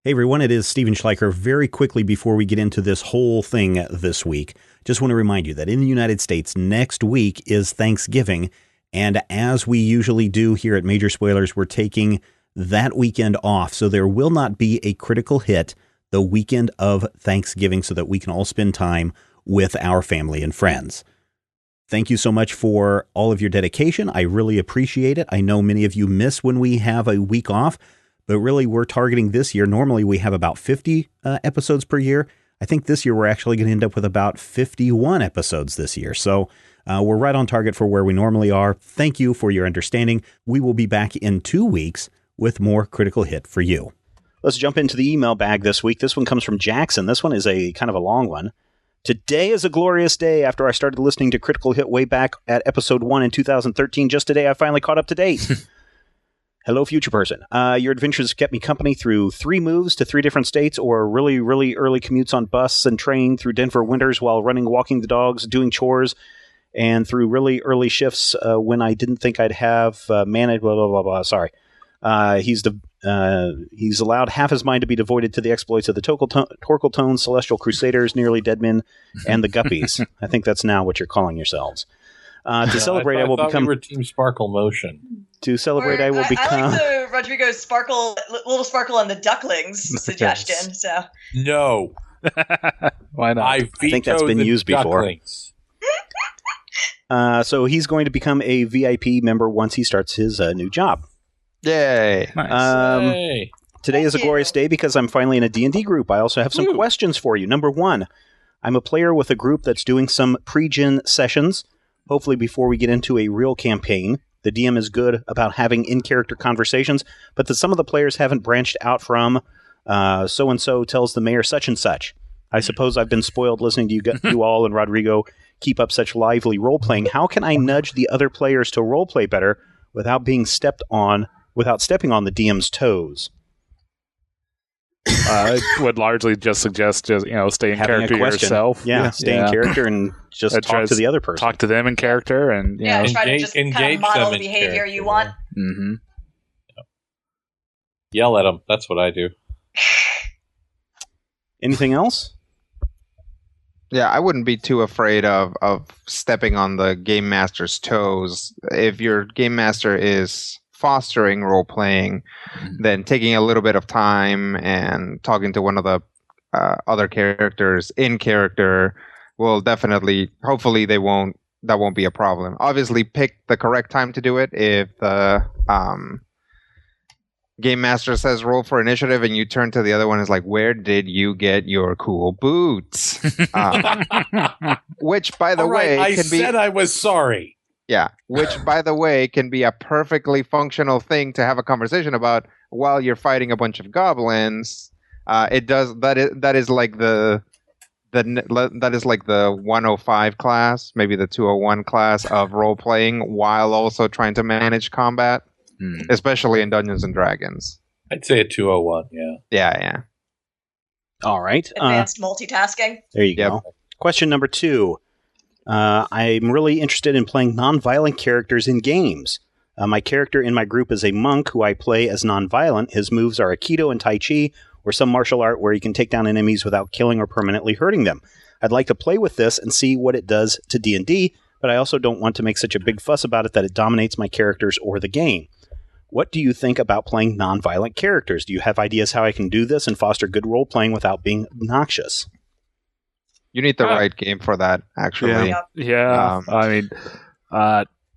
Hey everyone, it is Steven Schleicher. Very quickly before we get into this whole thing this week, just want to remind you that in the United States, next week is Thanksgiving. And as we usually do here at Major Spoilers, we're taking that weekend off. So there will not be a critical hit the weekend of Thanksgiving so that we can all spend time with our family and friends. Thank you so much for all of your dedication. I really appreciate it. I know many of you miss when we have a week off. But really, we're targeting this year. Normally, we have about 50 episodes per year. I think this year we're actually going to end up with about 51 episodes this year. So we're right on target for where we normally are. Thank you for your understanding. We will be back in 2 weeks with more Critical Hit for you. Let's jump into the email bag this week. This one comes from Jackson. This one is a kind of a long one. Today is a glorious day after I started listening to Critical Hit way back at episode 1 in 2013. Just today, I finally caught up to date. Hello, future person. Your adventures kept me company through 3 moves to 3 different states or really, really early commutes on bus and train through Denver winters while running, walking the dogs, doing chores, and through really early shifts when I didn't think I'd have managed, blah, blah, blah, blah. Sorry. He's allowed half his mind to be devoted to the exploits of the Torqueltone, Celestial Crusaders, Nearly Dead Men, and the Guppies. I think that's now what you're calling yourselves. To celebrate, I will become... we were Team Sparkle Motion. To celebrate, I will become... I like the Rodrigo Sparkle, Little Sparkle and the Ducklings suggestion. So no. Why not? I think that's been used Ducklings. before. So he's going to become a VIP member once he starts his new job. Yay. Nice. Yay. Today is a glorious day because I'm finally in a D&D group. I also have some questions for you. Number 1, I'm a player with a group that's doing some pre-gen sessions, hopefully before we get into a real campaign. The DM is good about having in-character conversations, but that some of the players haven't branched out from so-and-so tells the mayor such and such. I suppose I've been spoiled listening to you all and Rodrigo keep up such lively role-playing. How can I nudge the other players to role-play better without stepping on the DM's toes? I would largely just suggest stay in character yourself. Yeah, stay in character and just talk to the other person. Talk to them in character and try to just kind of model the behavior you want. Mm-hmm. Yell at them. That's what I do. Anything else? Yeah, I wouldn't be too afraid of stepping on the game master's toes. If your game master is fostering role-playing, then taking a little bit of time and talking to one of the other characters in character will definitely, hopefully that won't be a problem. Obviously, pick the correct time to do it. If the game master says roll for initiative and you turn to the other one and is like, where did you get your cool boots? Which, by the way, I said I was sorry. Yeah, which, by the way, can be a perfectly functional thing to have a conversation about while you're fighting a bunch of goblins. That is like the 105 class, maybe the 201 class of role playing while also trying to manage combat, especially in Dungeons and Dragons. I'd say a 201. Yeah. Yeah. All right. Advanced multitasking. There you go. Question number 2. I'm really interested in playing non-violent characters in games. My character in my group is a monk who I play as non-violent. His moves are Aikido and Tai Chi, or some martial art where he can take down enemies without killing or permanently hurting them. I'd like to play with this and see what it does to D&D, but I also don't want to make such a big fuss about it that it dominates my characters or the game. What do you think about playing non-violent characters? Do you have ideas how I can do this and foster good role-playing without being obnoxious? You need the right game for that, actually. Yeah. I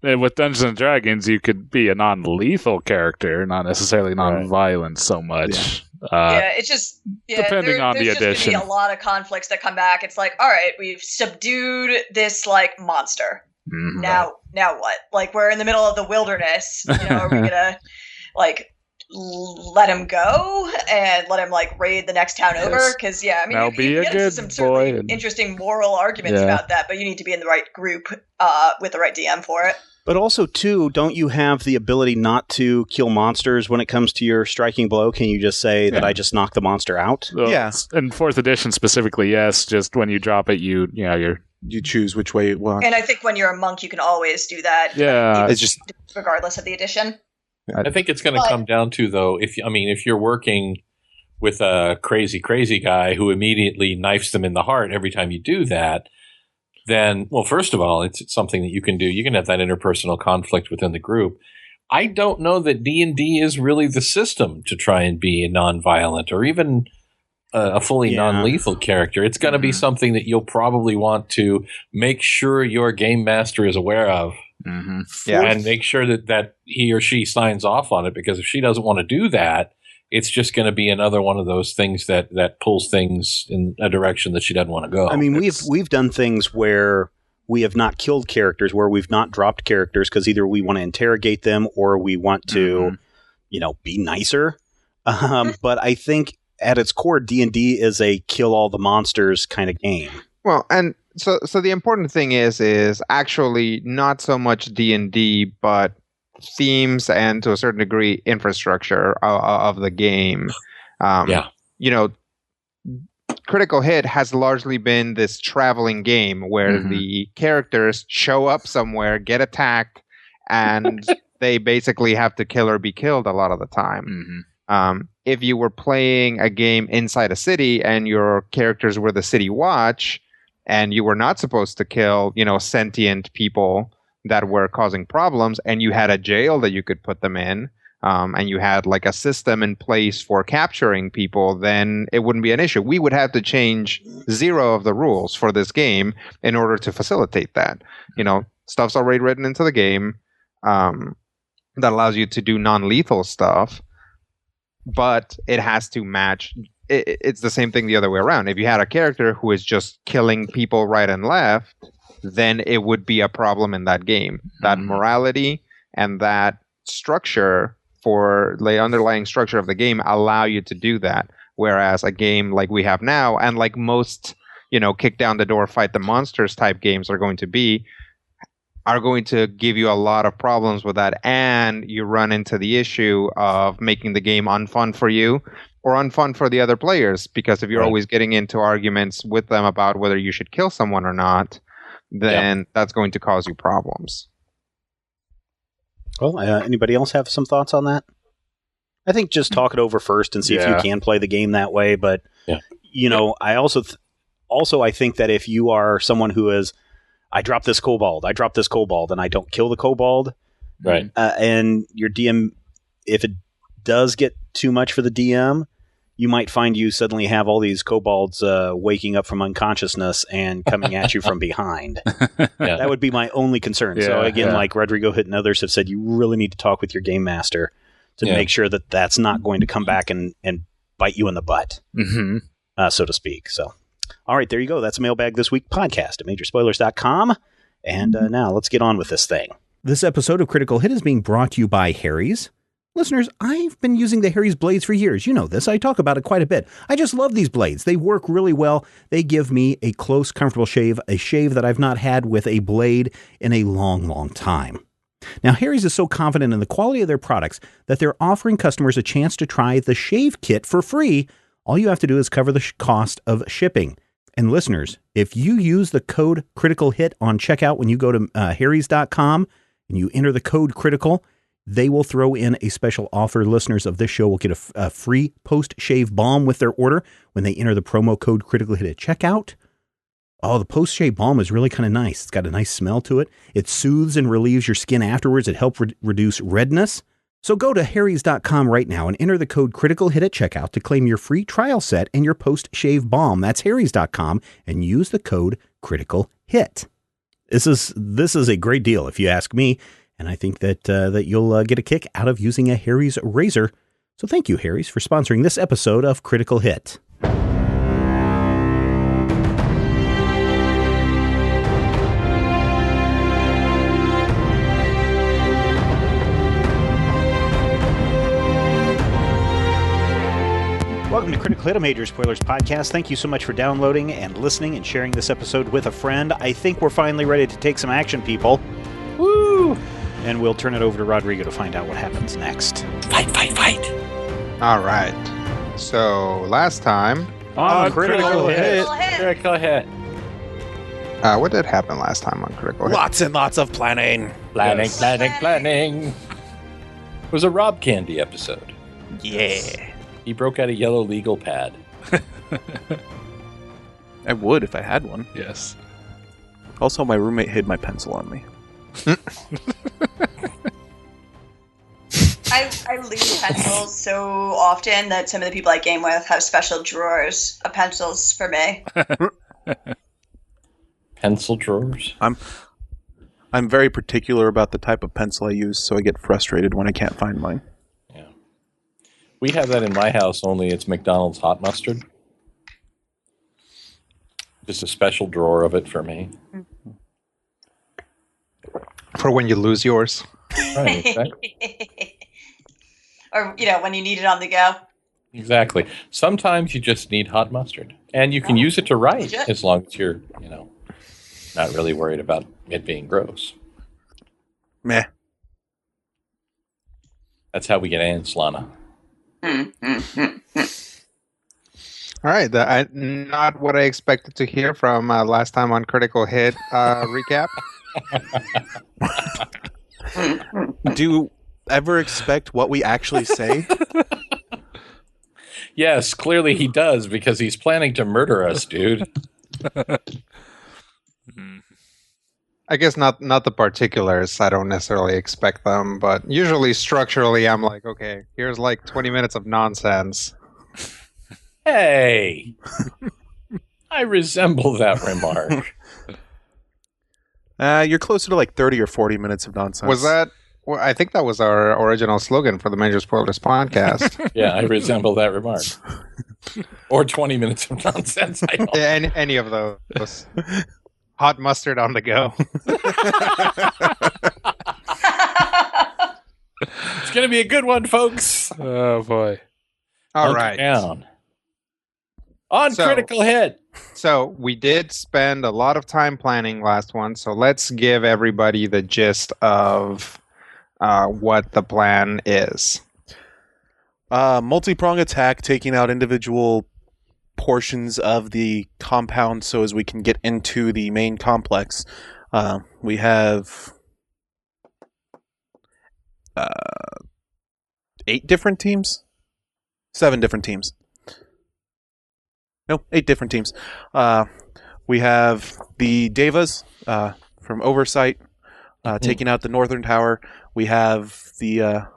mean, with Dungeons and Dragons, you could be a non-lethal character, not necessarily non-violent so much. It's just depending on the edition. There's just a lot of conflicts that come back. It's like, all right, we've subdued this monster. Mm-hmm. Now what? We're in the middle of the wilderness. Are we gonna let him go and let him raid the next town over? Because you be a get good into some boy. certainly interesting moral arguments about that, but you need to be in the right group with the right DM for it. But also, too, don't you have the ability not to kill monsters when it comes to your striking blow? Can you just say that I just knocked the monster out? Well, in 4th edition specifically, yes. Just when you drop it, you choose which way you want. And I think when you're a monk, you can always do that. Yeah. It's just regardless of the edition. I think it's going to come down to, though, if you're working with a crazy guy who immediately knifes them in the heart every time you do that, then, well, first of all, it's something that you can do. You can have that interpersonal conflict within the group. I don't know that D&D is really the system to try and be nonviolent or even a fully non-lethal character. It's going to be something that you'll probably want to make sure your game master is aware of. And make sure that he or she signs off on it, because if she doesn't want to do that, it's just going to be another one of those things that pulls things in a direction that she doesn't want to go. I mean, we've done things where we have not killed characters, where we've not dropped characters because either we want to interrogate them or we want to, be nicer. But I think at its core, D&D is a kill all the monsters kind of game. Well, and so the important thing is actually not so much D&D, but themes and to a certain degree infrastructure of the game. Critical Hit has largely been this traveling game where the characters show up somewhere, get attacked, and they basically have to kill or be killed a lot of the time. If you were playing a game inside a city and your characters were the city watch and you were not supposed to kill, sentient people that were causing problems, and you had a jail that you could put them in, and you had like a system in place for capturing people, then it wouldn't be an issue. We would have to change 0 of the rules for this game in order to facilitate that. Stuff's already written into the game that allows you to do non-lethal stuff, but it has to match. It's the same thing the other way around. If you had a character who is just killing people right and left, then it would be a problem in that game. That morality and that structure for the underlying structure of the game allow you to do that. Whereas a game like we have now, and like most, kick down the door, fight the monsters type games are going to give you a lot of problems with that. And you run into the issue of making the game unfun for you or unfun for the other players. Because if you're always getting into arguments with them about whether you should kill someone or not, then that's going to cause you problems. Well, anybody else have some thoughts on that? I think just talk it over first and see if you can play the game that way. But, I also I think that if you are someone who is, I drop this kobold, and I don't kill the kobold, right? And your DM, if it does get too much for the DM, you might find you suddenly have all these kobolds waking up from unconsciousness and coming at you from behind. That would be my only concern. So again, like Rodrigo Hitt and others have said, you really need to talk with your game master to make sure that that's not going to come back and bite you in the butt, so to speak. So, all right, there you go. That's Mailbag This Week podcast at majorspoilers.com. And now let's get on with this thing. This episode of Critical Hit is being brought to you by Harry's. Listeners, I've been using the Harry's blades for years. You know this. I talk about it quite a bit. I just love these blades. They work really well. They give me a close, comfortable shave, a shave that I've not had with a blade in a long, long time. Now, Harry's is so confident in the quality of their products that they're offering customers a chance to try the shave kit for free. All you have to do is cover the cost of shipping. And listeners, if you use the code CRITICALHIT on checkout when you go to harrys.com and you enter the code CRITICAL, they will throw in a special offer. Listeners of this show will get a free post-shave balm with their order when they enter the promo code CRITICALHIT at checkout. Oh, the post-shave balm is really kind of nice. It's got a nice smell to it. It soothes and relieves your skin afterwards. It helps reduce redness. So go to harrys.com right now and enter the code CRITICALHIT at checkout to claim your free trial set and your post-shave balm. That's harrys.com and use the code CRITICALHIT. This is a great deal if you ask me. And I think that you'll get a kick out of using a Harry's razor. So thank you, Harry's, for sponsoring this episode of Critical Hit. Welcome to Critical Hit, a Major Spoilers podcast. Thank you so much for downloading and listening and sharing this episode with a friend. I think we're finally ready to take some action, people. Woo! And we'll turn it over to Rodrigo to find out what happens next. Fight! All right. So last time on Critical Hit. Critical Hit. What did happen last time on Critical Hit? Lots and lots of planning. Planning. It was a Rob Candy episode. Yeah. He broke out a yellow legal pad. I would if I had one. Yes. Also, my roommate hid my pencil on me. I lose pencils so often that some of the people I game with have special drawers of pencils for me. Pencil drawers? I'm very particular about the type of pencil I use, so I get frustrated when I can't find mine. Yeah. We have that in my house, only it's McDonald's hot mustard. Just a special drawer of it for me. For when you lose yours. Right, exactly. Or, when you need it on the go. Exactly. Sometimes you just need hot mustard. And you can use it to write, as long as you're, not really worried about it being gross. Meh. That's how we get ants, Lana. All right, not what I expected to hear from last time on Critical Hit recap. Do you ever expect what we actually say? Yes, clearly he does, because he's planning to murder us, dude. I guess not the particulars. I don't necessarily expect them, but usually structurally, I'm like, okay, here's like 20 minutes of nonsense. Hey! I resemble that remark. You're closer to like 30 or 40 minutes of nonsense. Was that... Well, I think that was our original slogan for the Major Spoilers podcast. Yeah, I resemble that remark. Or 20 minutes of nonsense. I don't. Yeah, any of those. Hot mustard on the go. It's going to be a good one, folks. Oh, boy. All Hunker right. Down. On Critical Hit. So we did spend a lot of time planning last one, so let's give everybody the gist of what the plan is. Multi-prong attack, taking out individual portions of the compound so as we can get into the main complex. We have 8 different teams? 7 different teams. No, 8 different teams. We have the Devas from Oversight taking out the Northern Tower. We have the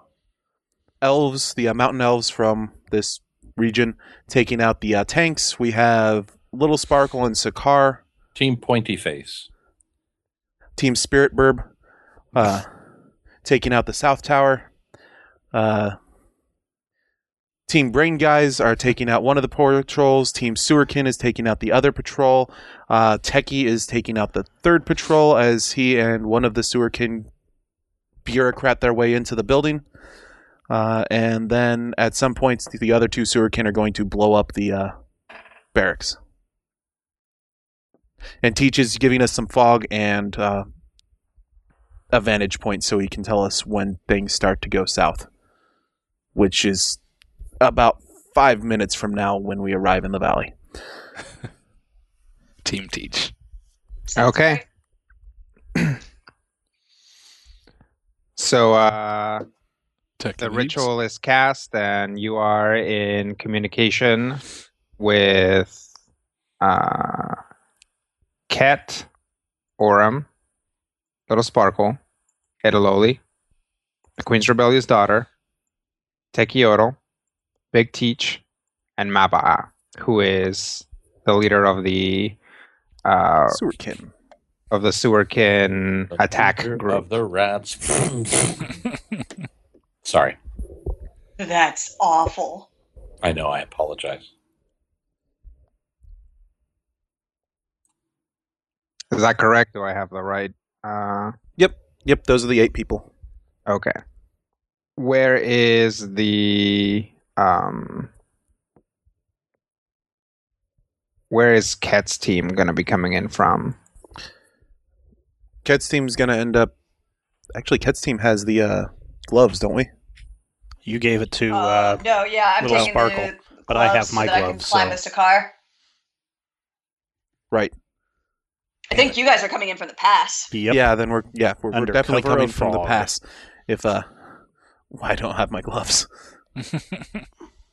elves, the mountain elves from this region, taking out the tanks. We have Little Sparkle and Sakar. Team Pointy Face. Team Spirit Burb taking out the South Tower. Team Brain Guys are taking out one of the patrols. Team Sewerkin is taking out the other patrol. Techie is taking out the third patrol as he and one of the Sewerkin bureaucrat their way into the building. And then at some points, the other 2 Sewerkin are going to blow up the barracks. And Teach is giving us some fog and a vantage point so he can tell us when things start to go south, which is about 5 minutes from now when we arrive in the valley. Team Teach. Okay. So the ritual is cast, and you are in communication with Ket, Oram, Little Sparkle, Edaloli, the Queen's Rebellious Daughter, Tekiotl, Big Teach, and Maba'a, who is the leader of the Sewerkin. Of the Sewerkin attack group. Of the rats. Sorry. That's awful. I know, I apologize. Is that correct? Do I have the right? Yep, those are the 8 people. Okay. Where is the where is Ket's team going to be coming in from? Ket's team's going to end up... Actually, Ket's team has the gloves, don't we? You gave it to no, yeah, I'm Little taking Sparkle, the but I have gloves my so that gloves, I can climb so- this car. Right. I think you guys are coming in from the pass. Yep. Yeah, then we're Under definitely cover coming of from the fog. pass. If I don't have my gloves.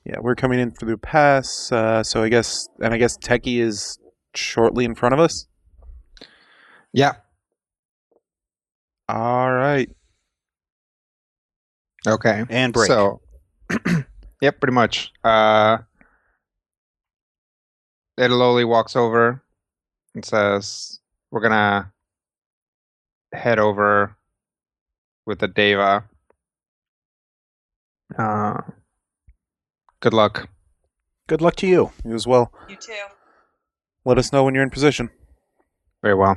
Yeah, we're coming in through the pass, so I guess Techie is shortly in front of us? Yeah. All right. Okay. And break. So, yep, pretty much. Ediloli walks over and says, we're going to head over with the Deva. Good luck. Good luck to you. You as well. You too. Let us know when you're in position. Very well.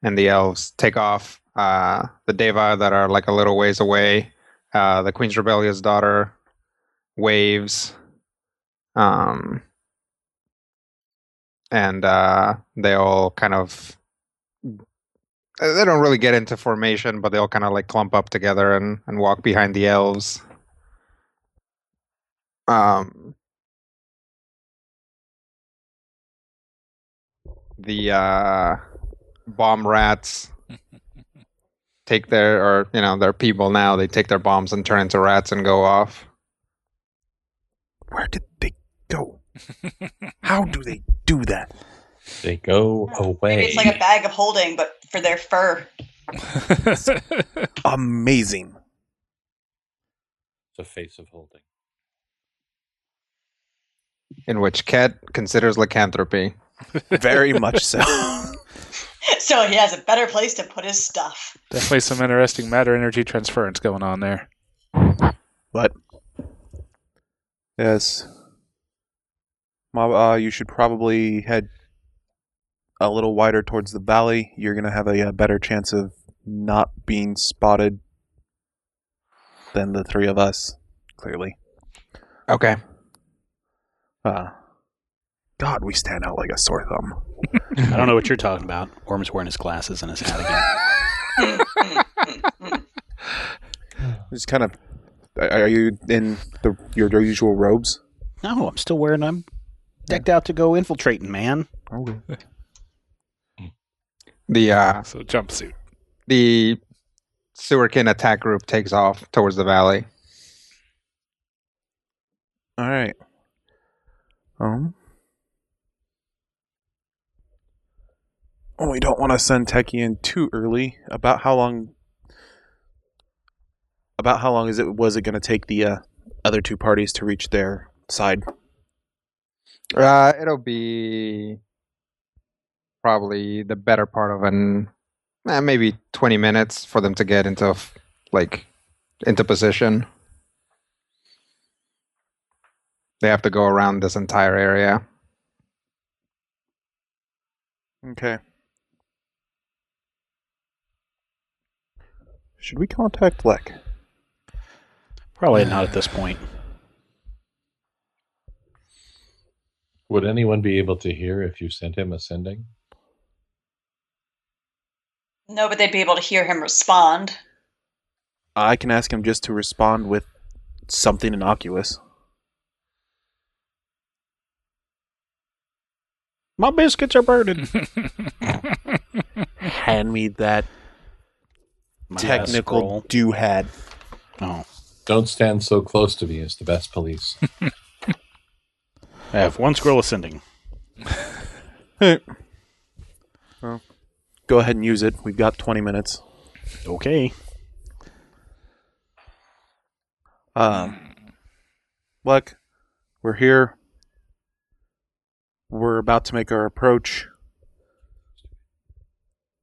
And the elves take off. The Deva that are like a little ways away. The Queen's Rebellious daughter waves. And they all kind of... They don't really get into formation, but they all kind of like clump up together and walk behind the elves. The bomb rats take they're people now. They take their bombs and turn into rats and go off. Where did they go? How do they do that? They go away. Maybe it's like a bag of holding, but for their fur. Amazing. It's a face of holding. In which Ket considers lycanthropy. Very much so. So he has a better place to put his stuff. Definitely some interesting matter energy transference going on there. But yes, you should probably head a little wider towards the valley. You're going to have a better chance of not being spotted than the three of us, clearly. Okay. God, we stand out like a sore thumb. I don't know what you're talking about. Orm's wearing his glasses and his hat again. Just kind of... Are you in your usual robes? No, I'm still wearing them. Decked out to go infiltrating, man. Okay. So jumpsuit. The Sewerkin attack group takes off towards the valley. All right. We don't want to send Techie in too early. About how long was it going to take the other two parties to reach their side? It'll be probably the better part of maybe 20 minutes for them to get into position. They have to go around this entire area. Okay. Should we contact Lek? Probably not at this point. Would anyone be able to hear if you sent him a sending? No, but they'd be able to hear him respond. I can ask him just to respond with something innocuous. My biscuits are burning. Hand me that technical do-had. Oh. Don't stand so close to me as the best police. I have one scroll ascending. Well, go ahead and use it. We've got 20 minutes. Okay. Look, we're here. We're about to make our approach.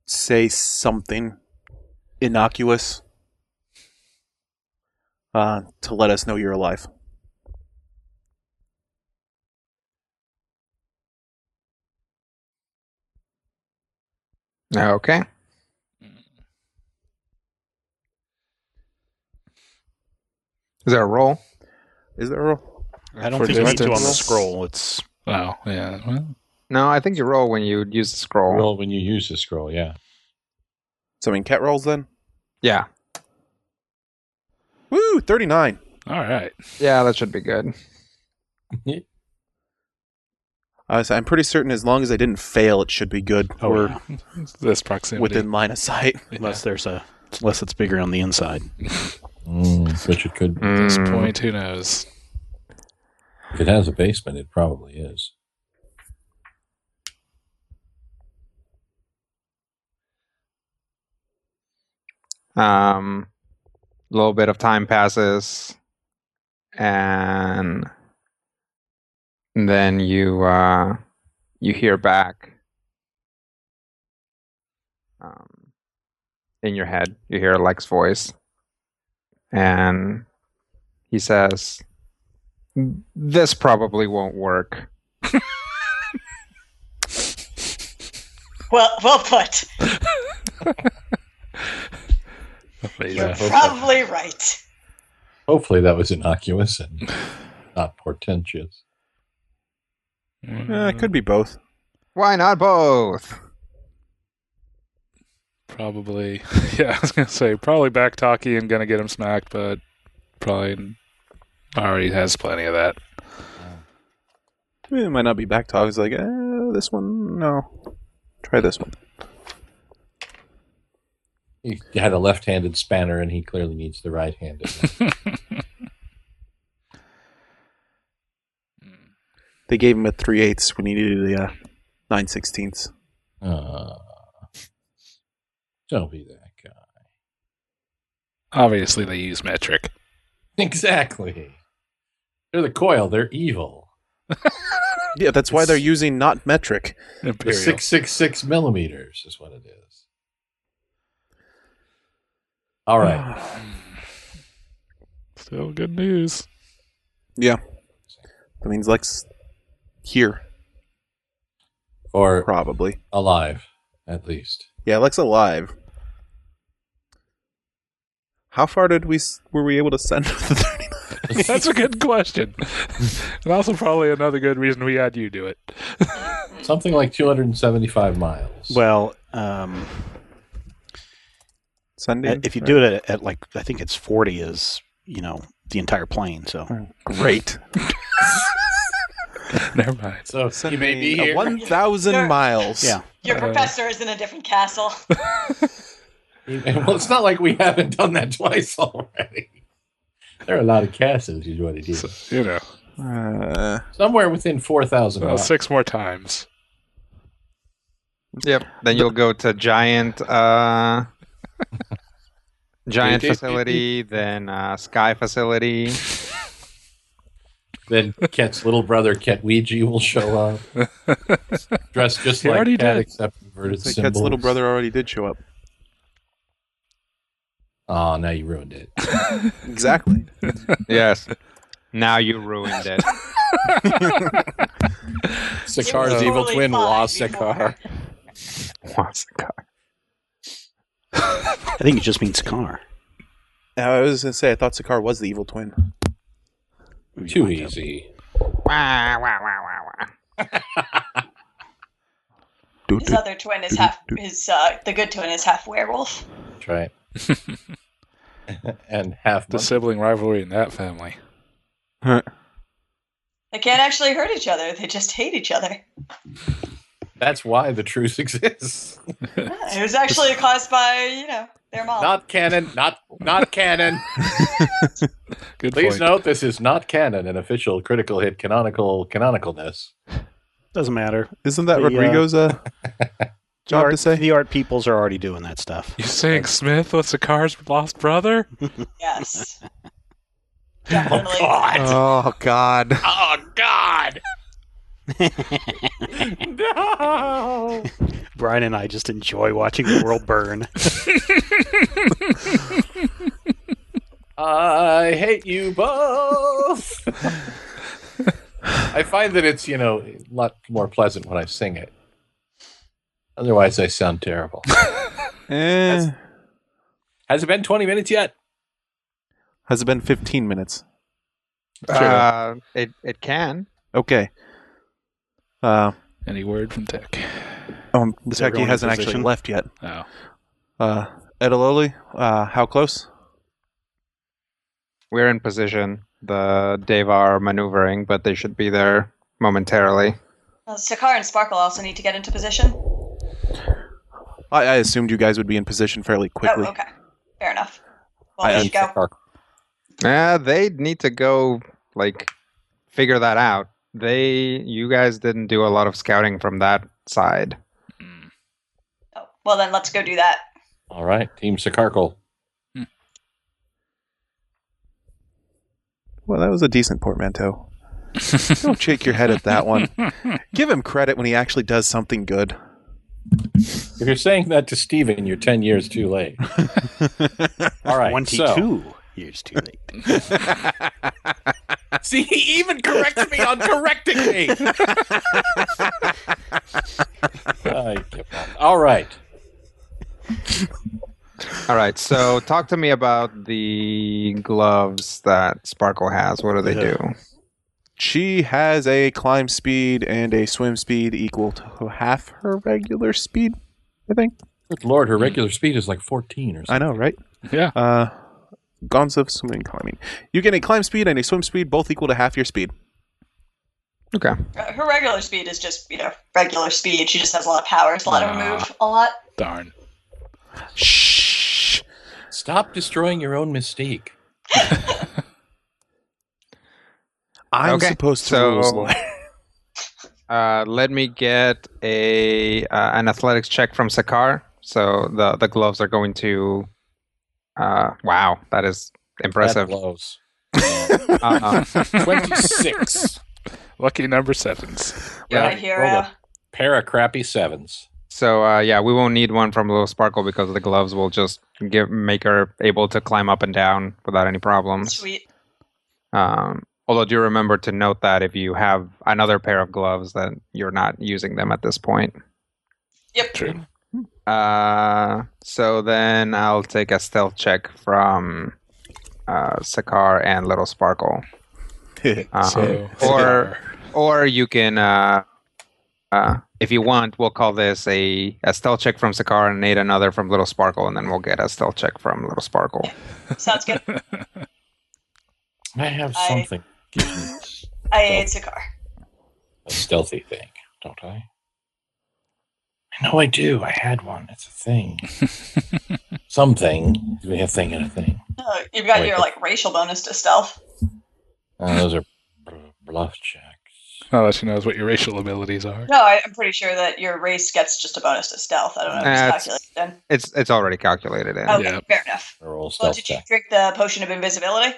Say something innocuous to let us know you're alive. Okay. Is there a roll? Is there a roll? I don't For think you need to on the distance. scroll. It's Oh, yeah. Well, No, I think you roll when you use the scroll. Roll when you use the scroll, yeah. So I mean, cat rolls then? Yeah. Woo, 39. all right. Yeah, that should be good. I'm pretty certain as long as I didn't fail, it should be good. Oh, We're yeah. This proximity. within line of sight. Unless it's bigger on the inside. Which it could be. At this point, who knows? If it has a basement, it probably is. A little bit of time passes, and then you hear back in your head. You hear Alex's voice, and he says, "This probably won't work." Well put. You're probably right. Hopefully that was innocuous and not portentous. It could be both. Why not both? Probably. Yeah, I was going to say, probably back talky and going to get him smacked, but probably already has plenty of that. It might not be back talk. It's like, this one, no. Try this one. He had a left-handed spanner, and he clearly needs the right-handed one. They gave him a 3/8 when he needed the 9/16. Don't be that guy. Obviously, they use metric. Exactly. They're the coil. They're evil. Yeah, that's why they're using not metric. The 666 millimeters is what it is. All right. Still good news. Yeah. That means Lex here. Or probably. Alive, at least. Yeah, Lex alive. How far were we able to send the 39? That's a good question. And also probably another good reason we had you do it. Something like 275 miles. Well, Sunday. if you do it at like, I think it's 40 is, the entire plane. So great. Never mind. So you may be here. 1,000 miles. Yeah. Your professor is in a different castle. Well, it's not like we haven't done that twice already. There are a lot of castles, is what it is. So, somewhere within 4,000 well, miles. 6 more times. Yep. Then you'll go to giant facility, then sky facility. Then Ket's little brother, Ket Ouija, will show up. Dressed just He like already Ket, did. except inverted Like symbols. Ket's little brother already did show up. Oh, now you ruined it. Exactly. Yes. Now you ruined it. Sakar's It was evil totally twin, fine lost before. Sakar. What's the car? I think it just means car. I was going to say, I thought Sakar was the evil twin. Too easy. Wah, wah, wah, wah, wah. His other twin is half. The good twin is half werewolf. That's right. And half The sibling rivalry in that family. They can't actually hurt each other. They just hate each other. That's why the truce exists. It was actually caused by, their mom. Not canon. Not canon. Good Please point. note this is not canon, an official critical hit canonicalness. Doesn't matter. Isn't that The, Rodrigo's job to say? The art peoples are already doing that stuff. You saying Smith was Sakar's lost brother? Yes. Definitely. Oh, God. Oh, God! No! Brian and I just enjoy watching the world burn. I hate you both. I find that it's, a lot more pleasant when I sing it. Otherwise, I sound terrible. Has it been 20 minutes yet? Has it been 15 minutes? It can. Okay. Any word from Tech? Techie everyone in hasn't actually position? left yet. Oh. Edaloli, how close? We're in position. The Deva are maneuvering, but they should be there momentarily. Sakar and Sparkle also need to get into position. I assumed you guys would be in position fairly quickly. Oh, okay. Fair enough. Well, there you go. They need to go figure that out. You guys didn't do a lot of scouting from that side. Oh, well, then let's go do that. All right, Team Sakarkle. Well, that was a decent portmanteau. Don't shake your head at that one. Give him credit when he actually does something good. If you're saying that to Steven, you're 10 years too late. All right, 22 years too late. See, he even corrects me on correcting me. All right. All right, so talk to me about the gloves that Sparkle has. What do they do? She has a climb speed and a swim speed equal to half her regular speed, I think. Good Lord, her regular speed is like 14 or something. I know, right? Yeah. Gonzo swimming climbing. You get a climb speed and a swim speed, both equal to half your speed. Okay. Her regular speed is just, regular speed. She just has a lot of power, so let her move a lot. Darn. Shh. Stop destroying your own mystique. I'm supposed to rules lawyer. Let me get an athletics check from Sakar. So the gloves are going to. Wow, that is impressive. That blows. 26. Lucky number 7s. Yeah. Right here. Pair of crappy 7s. So we won't need one from Little Sparkle because the gloves will just make her able to climb up and down without any problems. Sweet. Although do remember to note that if you have another pair of gloves, that you're not using them at this point. Yep. True. So then I'll take a stealth check from Sakar and Little Sparkle. Or you can, if you want, we'll call this a stealth check from Sakar and Nate another from Little Sparkle, and then we'll get a stealth check from Little Sparkle. Sounds good. I have something. I ate Sakar. A stealthy thing, don't I? I know I do. I had one. It's a thing. Something. We have thing and a thing. You've got your racial bonus to stealth. Those are bluff checks. Unless she knows what your racial abilities are. No, I'm pretty sure that your race gets just a bonus to stealth. I don't know if it's calculated in. It's already calculated in. Okay, fair enough. Roll Well, stealth did you check. drink the potion of invisibility?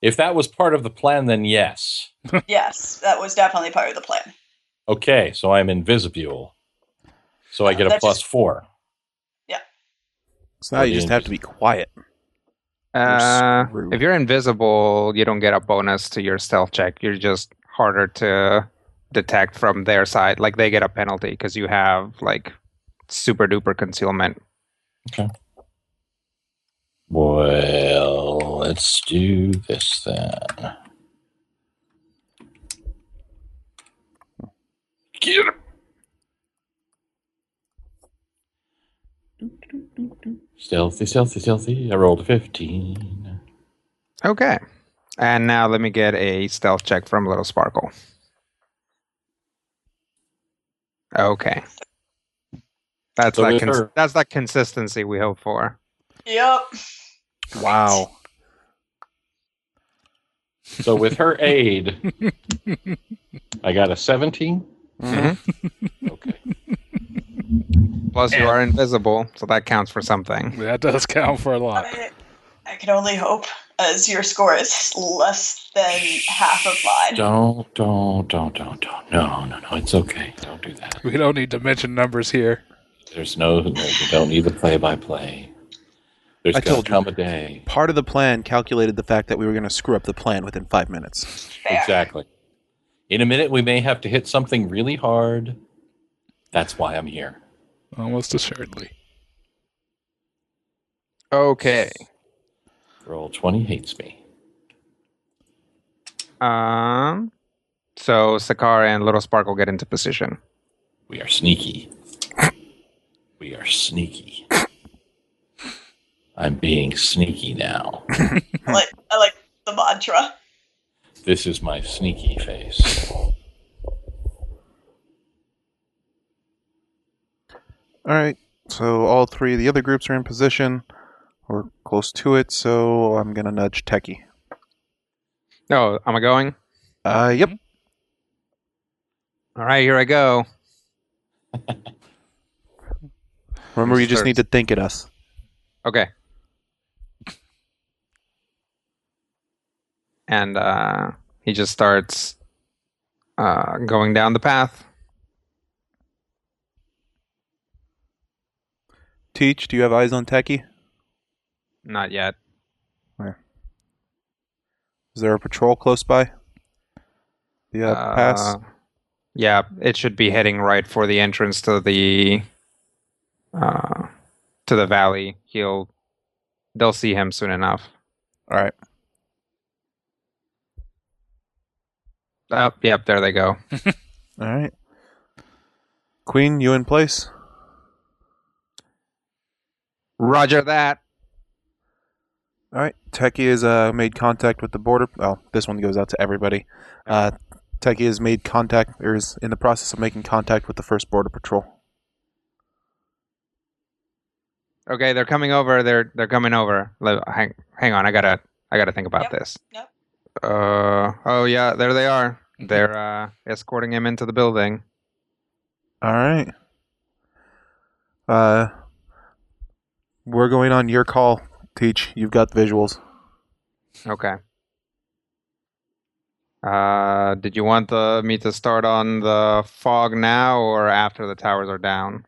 If that was part of the plan, then yes. Yes, that was definitely part of the plan. Okay, so I'm invisible. So I get a +4. Yeah. So now you just have to be quiet. If you're invisible, you don't get a bonus to your stealth check. You're just harder to detect from their side. Like they get a penalty because you have super duper concealment. Okay. Well, let's do this then. Get him! Stealthy. I rolled a 15. Okay. And now let me get a stealth check from Little Sparkle. Okay. That's that consistency we hope for. Yep. Wow. So with her aid, I got a 17. Mm-hmm. Okay. Plus, you are invisible, so that counts for something. That does count for a lot. I can only hope, as your score is less than half of mine. Don't. No. It's okay. Don't do that. We don't need to mention numbers here. You don't need the play-by-play. There's going to come a day. Part of the plan calculated the fact that we were going to screw up the plan within 5 minutes. Fair. Exactly. In a minute, we may have to hit something really hard. That's why I'm here. Almost assuredly. Okay. Roll 20 hates me. So Sakar and Little Sparkle get into position. We are sneaky. I'm being sneaky now. I like the mantra. This is my sneaky face. All right. So all three of the other groups are in position or close to it, so I'm going to nudge Techie. Oh, am I going? Yep. All right, here I go. Remember, you just need to think at us. Okay. And he just starts going down the path. Teach, do you have eyes on Techie? Not yet. Is there a patrol close by? The pass? Yeah, it should be heading right for the entrance to the valley. They'll see him soon enough. All right. Oh, yep, there they go. All right. Queen, you in place? Roger that. All right. Techie has made contact with the border. Oh, this one goes out to everybody. Techie has made contact, or is in the process of making contact with the first border patrol. Okay, they're coming over. They're coming over. Hang on, I gotta think about this. Yep. Oh yeah, there they are. They're escorting him into the building. All right. We're going on your call, Teach. You've got the visuals. Okay. Did you want me to start on the fog now or after the towers are down?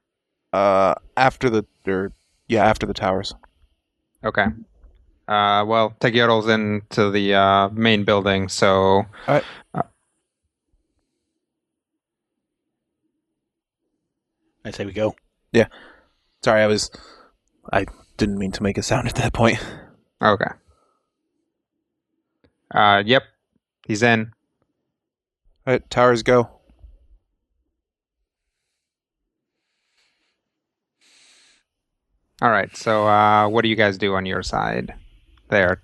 After the towers. Okay. Well, Tegiero's into the main building, so. All right. I say we go. Yeah. Sorry, I didn't mean to make a sound at that point. Okay. Yep. He's in. All right, towers go. All right. So, what do you guys do on your side? There,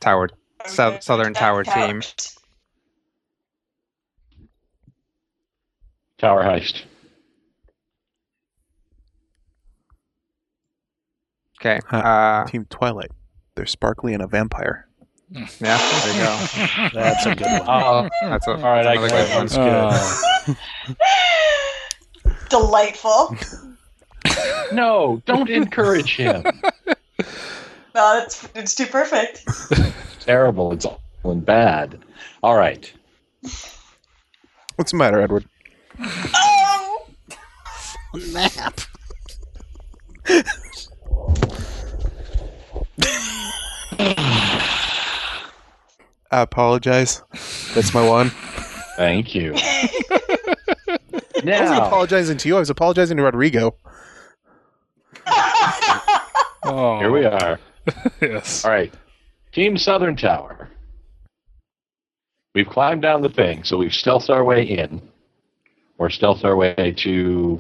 Southern Tower team. Tower heist. Okay. Team Twilight. They're sparkly and a vampire. Yeah, there you go. That's a good one. All right, I another get good one. one. Good. Delightful. No, don't encourage him. No, it's too perfect. Terrible. It's all and bad. All right. What's the matter, Edward? Oh! Map. I apologize. That's my one. Thank you. I wasn't Now, apologizing to you. I was apologizing to Rodrigo. Oh, here we are. Yes. All right. Team Southern Tower. We've climbed down the thing, so we've stealthed our way in. Or stealthed our way to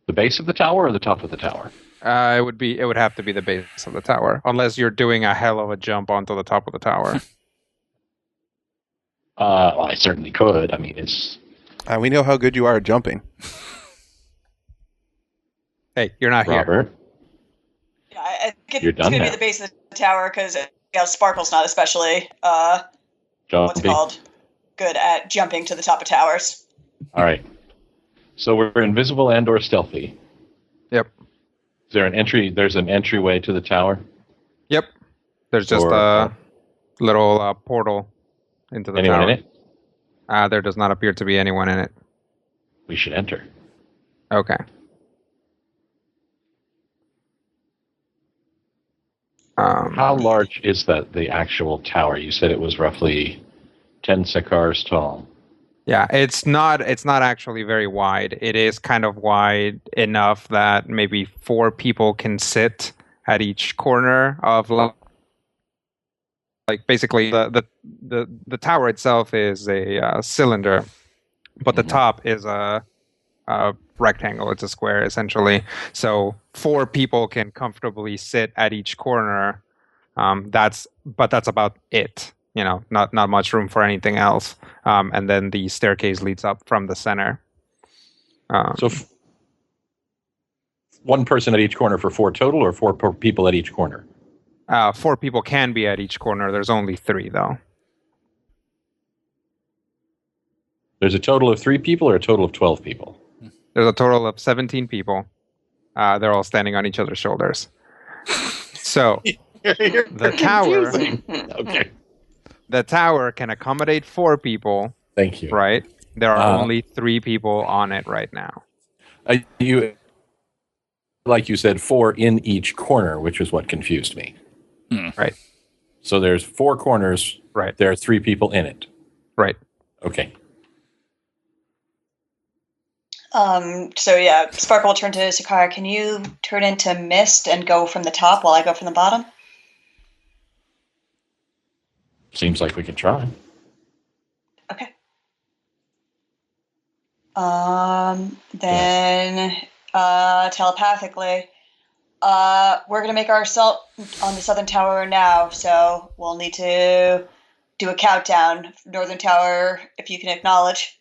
the base of the tower or the top of the tower? It would have to be the base of the tower, unless you're doing a hell of a jump onto the top of the tower. Well, I certainly could. I mean, it's... We know how good you are at jumping. Hey, you're not here. Robert. Yeah, I think You're it's done going to be now. the base of the tower because Sparkle's not especially what's it Jumping. called? Good at jumping to the top of towers. All right. So we're invisible and or stealthy. Yep. Is there an entry? There's an entryway to the tower? Yep. There's just Or, a little portal into the Anyone tower. in it? There does not appear to be anyone in it. We should enter. Okay. How large is the actual tower? You said it was roughly 10 sakars tall. Yeah, it's not actually very wide. It is kind of wide enough that maybe 4 people can sit at each corner of like basically the tower itself is a cylinder, but the top is a rectangle. It's a square essentially. So 4 people can comfortably sit at each corner. That's about it. You know, not much room for anything else. And then the staircase leads up from the center. So one person at each corner for 4 total, or 4 people at each corner? 4 people can be at each corner. There's only 3, though. There's a total of 3 people, or a total of 12 people? There's a total of 17 people. They're all standing on each other's shoulders. So the tower, Okay. the tower can accommodate 4 people. Thank you. Right? There are only 3 people on it right now. Like you said, 4 in each corner, which is what confused me. Right. So there's 4 corners. Right. There are 3 people in it. Right. Okay. So yeah, Sparkle will turn to Sakara. Can you turn into mist and go from the top while I go from the bottom? Seems like we could try. Okay. Then telepathically, we're gonna make our assault on the southern tower now. So we'll need to do a countdown. Northern tower, if you can acknowledge.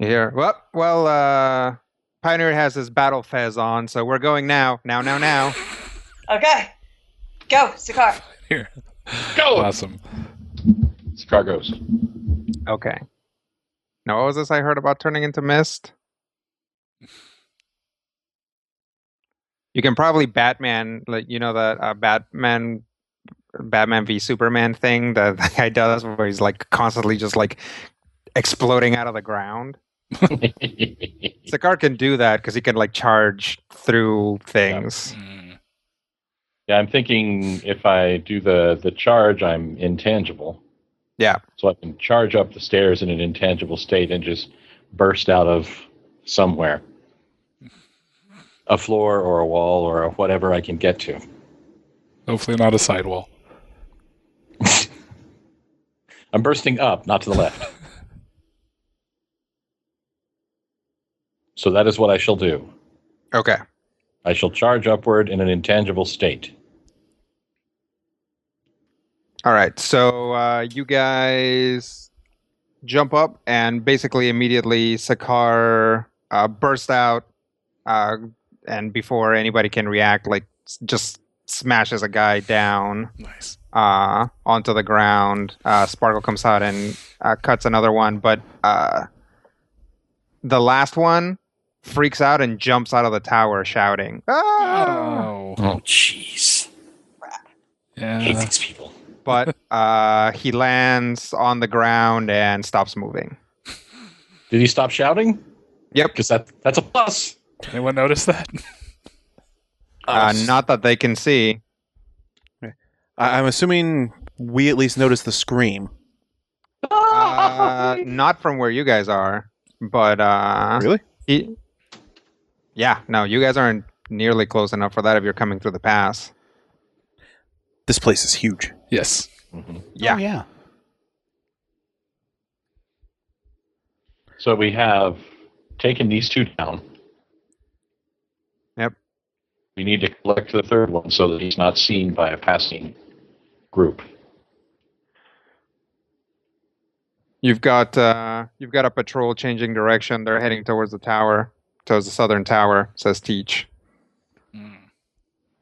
Here. Well, Pioneer has his battle fez on, so we're going now. Now. Okay. Go, Sakar. Here. Go! Awesome. Scar goes. Okay. Now, what was this I heard about turning into mist? You can probably Batman, like, you know, that Batman v Superman thing that the guy does, where he's like constantly just like exploding out of the ground. Sakar can do that because he can like charge through things. Yeah, I'm thinking if I do the charge, I'm intangible. Yeah. So I can charge up the stairs in an intangible state and just burst out of somewhere. A floor or a wall or whatever I can get to. Hopefully not a sidewall. I'm bursting up, not to the left. So that is what I shall do. Okay. I shall charge upward in an intangible state. All right. So you guys jump up, and basically immediately Sakar bursts out, and before anybody can react, like just smashes a guy down. Nice. Onto the ground. Sparkle comes out and cuts another one, but the last one freaks out and jumps out of the tower shouting, "Ah!" Oh, jeez. Yeah. I hate these people. But he lands on the ground and stops moving. Did he stop shouting? Yep. Because that's a plus. Anyone notice that? Not that they can see. I'm assuming we at least noticed the scream. Not from where you guys are, but Really? Yeah, no, you guys aren't nearly close enough for that if you're coming through the pass. This place is huge. Yes. Mm-hmm. Yeah. Oh, yeah. So we have taken these 2 down. Yep. We need to collect the 3rd one so that he's not seen by a passing group. You've got a patrol changing direction. They're heading towards the tower, towards the southern tower, says Teach.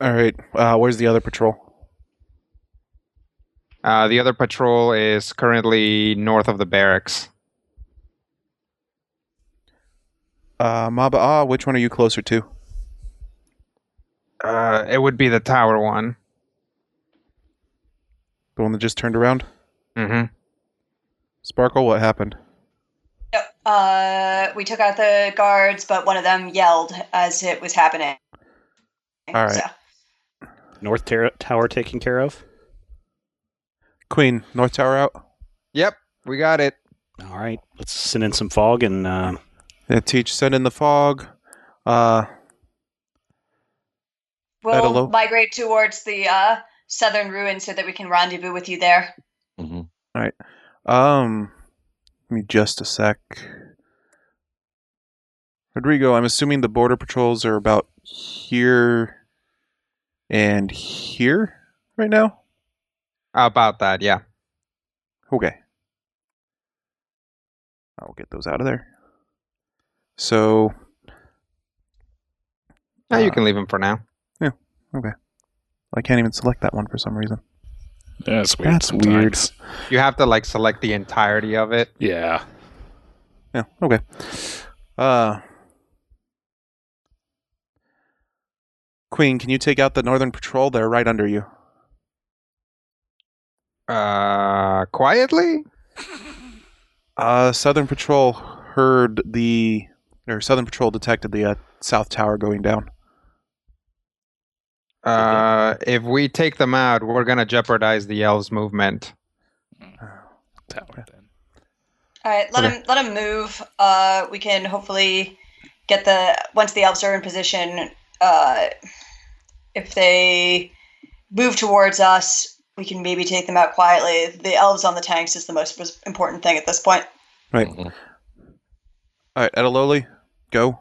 All right. Where's the other patrol? The other patrol is currently north of the barracks. Maba, which one are you closer to? It would be the tower one. The one that just turned around? Mm-hmm. Sparkle, what happened? We took out the guards, but one of them yelled as it was happening. All right. So. North Tower taken care of? Queen, North Tower out? Yep, we got it. All right. Let's send in some fog and... Yeah, Teach, send in the fog. We'll migrate towards the southern ruin so that we can rendezvous with you there. Mm-hmm. All right. Give me just a sec. Rodrigo, I'm assuming the border patrols are about here and here right now? About that, yeah. Okay. I'll get those out of there. So, No, you can leave him for now. Yeah. Okay. I can't even select that one for some reason. That's weird. That's weird. You have to select the entirety of it. Yeah. Yeah. Okay. Queen, can you take out the Northern Patrol? They're right under you. Quietly? Southern Patrol Southern Patrol detected the South Tower going down. If we take them out, we're gonna jeopardize the elves' movement. Tower then. All right, let him move. We can hopefully get once the elves are in position. If they move towards us, we can maybe take them out quietly. The elves on the tanks is the most important thing at this point. Right. Mhm. All right, Edaloli, go.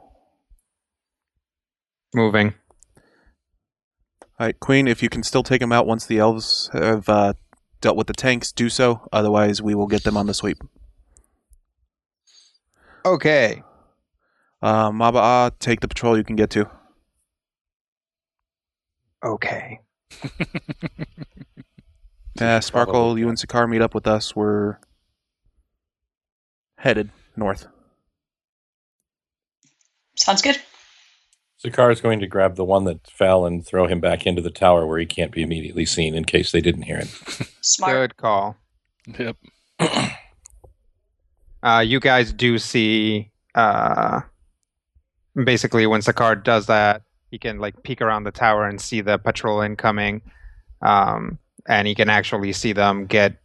Moving. All right, Queen, if you can still take them out once the elves have dealt with the tanks, do so. Otherwise, we will get them on the sweep. Okay. Maba'a, take the patrol you can get to. Okay. Sparkle, you and Sakar meet up with us. We're headed north. Sounds good. Zakar is going to grab the one that fell and throw him back into the tower where he can't be immediately seen in case they didn't hear him. Smart. Good call. Yep. You guys do see, basically when Sakar does that, he can peek around the tower and see the patrol incoming, and he can actually see them get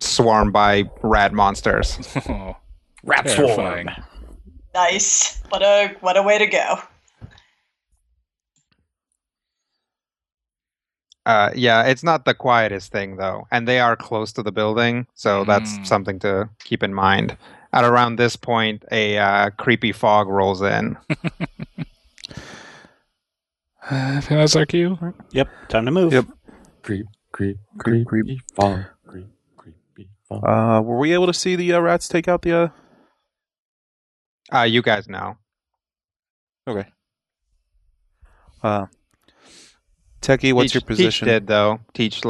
swarmed by rat monsters. Rat swarm. Nice. What a way to go. Yeah, it's not the quietest thing though, and they are close to the building, so that's something to keep in mind. At around this point, a creepy fog rolls in. I think that's our cue. Yep, time to move. Yep. Creep, creep, Creep, creep, creep. fall. Creep, creepy, fall. Were we able to see the rats take out the... You guys know. Okay. Techie, what's your position? Teach did though. Teach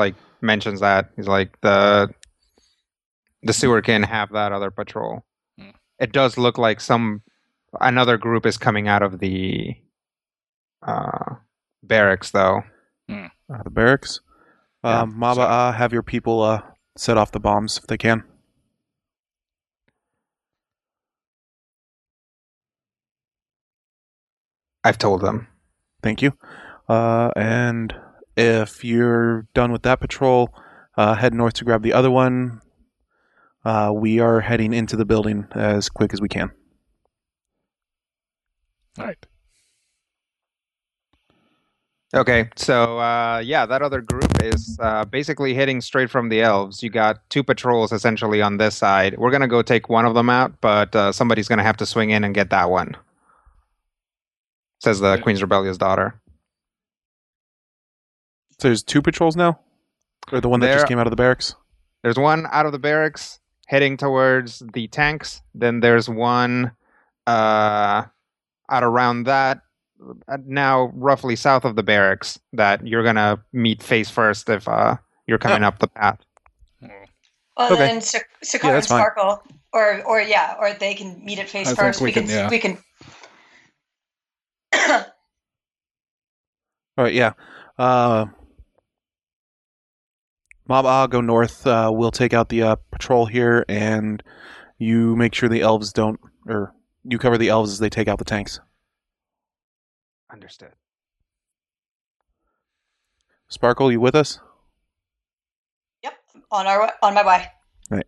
mentions that he's the sewer can have that other patrol. It does look like another group is coming out of the barracks though. The barracks? Yeah, Maba'a, have your people set off the bombs if they can. I've told them. Thank you. And if you're done with that patrol, head north to grab the other one. We are heading into the building as quick as we can. All right. Okay, so that other group is basically hitting straight from the elves. You got two patrols essentially on this side. We're gonna go take one of them out, but somebody's gonna have to swing in and get that one. Says the Queen's Rebellious daughter. So there's two patrols now? Or the one that just came out of the barracks? There's one out of the barracks heading towards the tanks. Then there's one out around that, now roughly south of the barracks, that you're going to meet face first if you're coming up the path. Well, Okay. then Sakar Yeah, and that's fine. Sparkle, or they can meet at face I think first. we can, yeah. We can. All right, yeah. Maba'a, go north. We'll take out the patrol here, and you make sure the elves don't... Or you cover the elves as they take out the tanks. Understood. Sparkle, you with us? Yep, on my way. Right.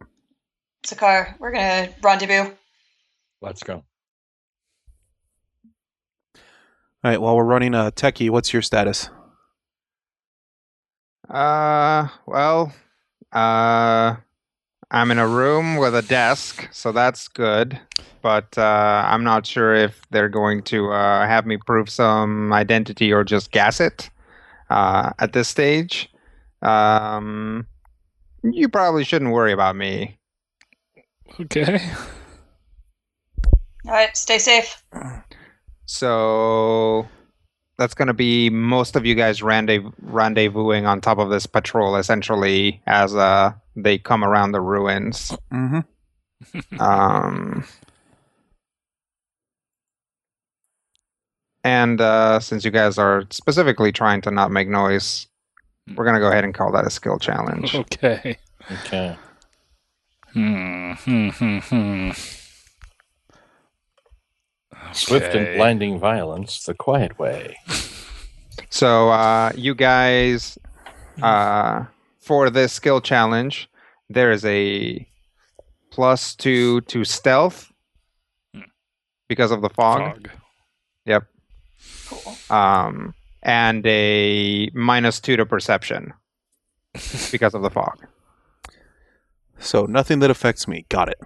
Sakar, we're gonna rendezvous. Let's go. All right, while we're running Techie, what's your status? I'm in a room with a desk, so that's good. But I'm not sure if they're going to have me prove some identity or just gas it at this stage. You probably shouldn't worry about me. Okay. All right, stay safe. So That's going to be most of you guys rendezvousing on top of this patrol, essentially, as they come around the ruins. Mm-hmm. And since you guys are specifically trying to not make noise, we're going to go ahead and call that a skill challenge. Okay. Okay. Swift and blinding violence, the quiet way. So you guys, for this skill challenge, there is a +2 to stealth because of the fog. Yep. Cool. And a -2 to perception because of the fog. So nothing that affects me. Got it.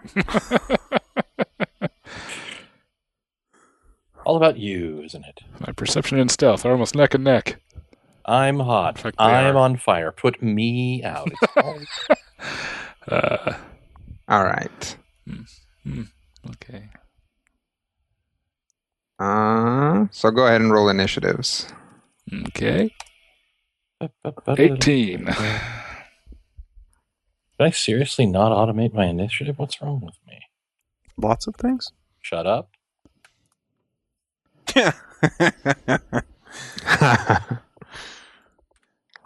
All about you, isn't it? My perception and stealth are almost neck and neck. I'm hot. In fact, they I'm are. on fire. Put me out. All right. Okay. So go ahead and roll initiatives. Okay. 18. Did I seriously not automate my initiative? What's wrong with me? Lots of things. Shut up.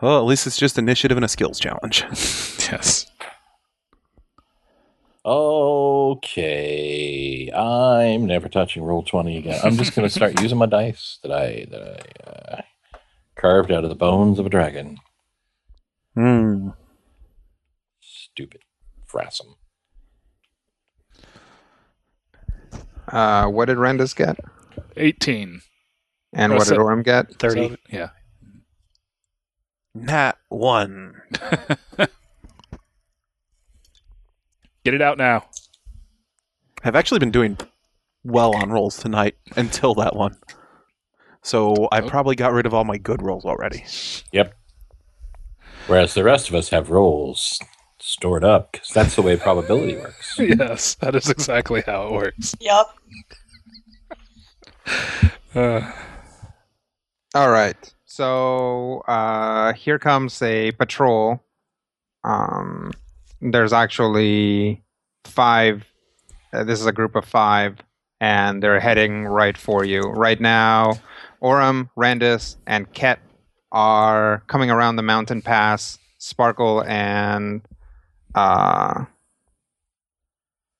Well, at least it's just initiative and a skills challenge. Yes. Okay, I'm never touching Roll20 again. I'm just going to start using my dice that I carved out of the bones of a dragon. Stupid Frassum. What did Rendus get? 18. And what did Orm get? 30. Yeah. Nat 1. Get it out now. I've actually been doing well on rolls tonight until that one. So I probably got rid of all my good rolls already. Yep. Whereas the rest of us have rolls stored up, because that's the way probability works. Yes, that is exactly how it works. Yep. All right. So here comes a patrol. There's actually 5. This is a group of 5, and they're heading right for you. Right now, Orem, Randus, and Ket are coming around the mountain pass. Sparkle and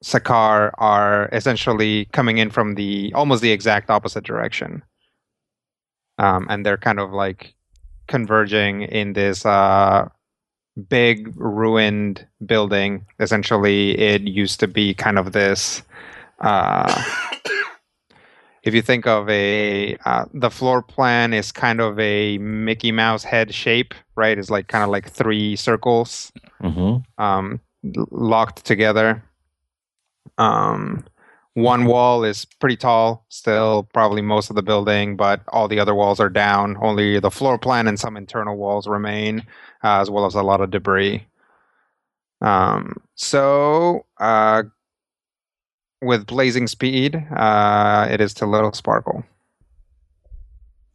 Sakar are essentially coming in from almost the exact opposite direction. And they're kind of like converging in this big ruined building. Essentially, it used to be kind of this. If you think of the floor plan is kind of a Mickey Mouse head shape, right? It's like kind of like 3 circles, locked together. One wall is pretty tall, still probably most of the building, but all the other walls are down. Only the floor plan and some internal walls remain, as well as a lot of debris. With blazing speed, it is to Little Sparkle.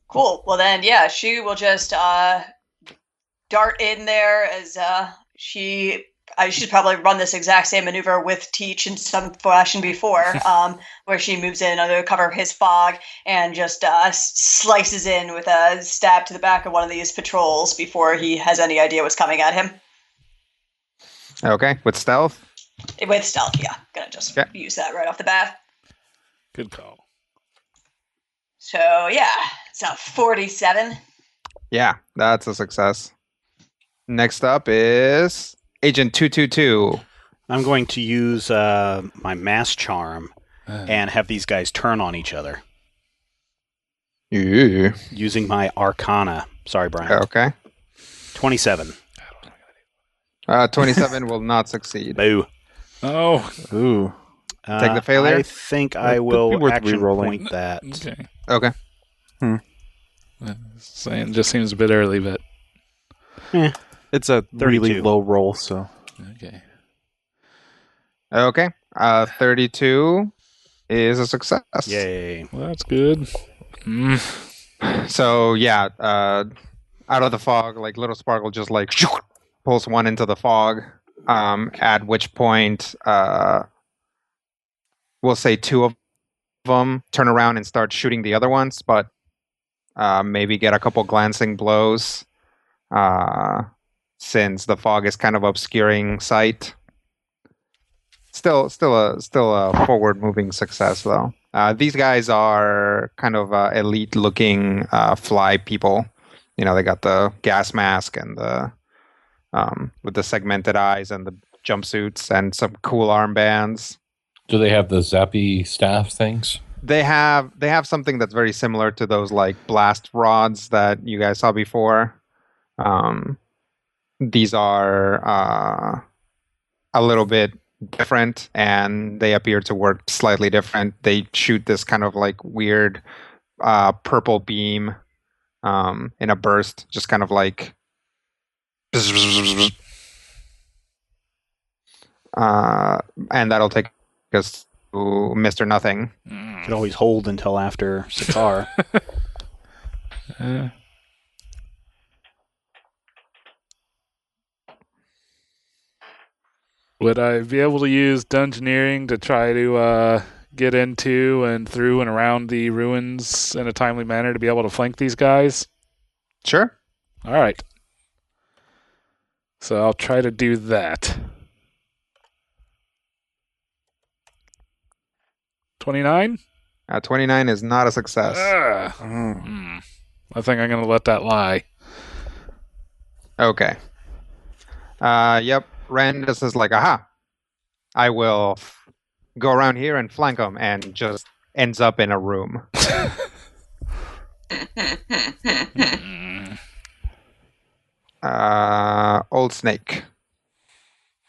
Cool. Well then, yeah, she will just dart in there as she should probably run this exact same maneuver with Teach in some fashion before, where she moves in under cover of his fog and just slices in with a stab to the back of one of these patrols before he has any idea what's coming at him. Okay, with stealth? With stealth, yeah. Gonna just use that right off the bat. Good call. So, yeah, it's a 47. Yeah, that's a success. Next up is Agent 222. I'm going to use my mass charm and have these guys turn on each other. Using my Arcana. Sorry, Brian. Okay. 27. 27 will not succeed. Boo. Oh. Ooh. Take the failure? I think I will action re-rolling. point that. Okay. Okay. Saying just seems a bit early, but It's a 32. really low roll, so. okay. Okay. 32 is a success. Yay. Well, that's good. So yeah, out of the fog, like Little Sparkle just like pulls one into the fog. At which point, we'll say two of them turn around and start shooting the other ones, but maybe get a couple glancing blows, since the fog is kind of obscuring sight. Still a forward-moving success though. These guys are kind of elite-looking fly people. You know, they got the gas mask and the with the segmented eyes and the jumpsuits and some cool armbands. Do they have the zappy staff things? They have something that's very similar to those like blast rods that you guys saw before. These are a little bit different, and they appear to work slightly different. They shoot this kind of like weird purple beam in a burst, just kind of like and that'll take us to Mr. Nothing. You could always hold until after Sakar. Would I be able to use dungeoneering to try to get into and through and around the ruins in a timely manner to be able to flank these guys? Sure. All right. So I'll try to do that. 29? 29 is not a success. I think I'm going to let that lie. Okay. Yep. Randus is like, aha, I will go around here and flank them, and just ends up in a room. Old Snake.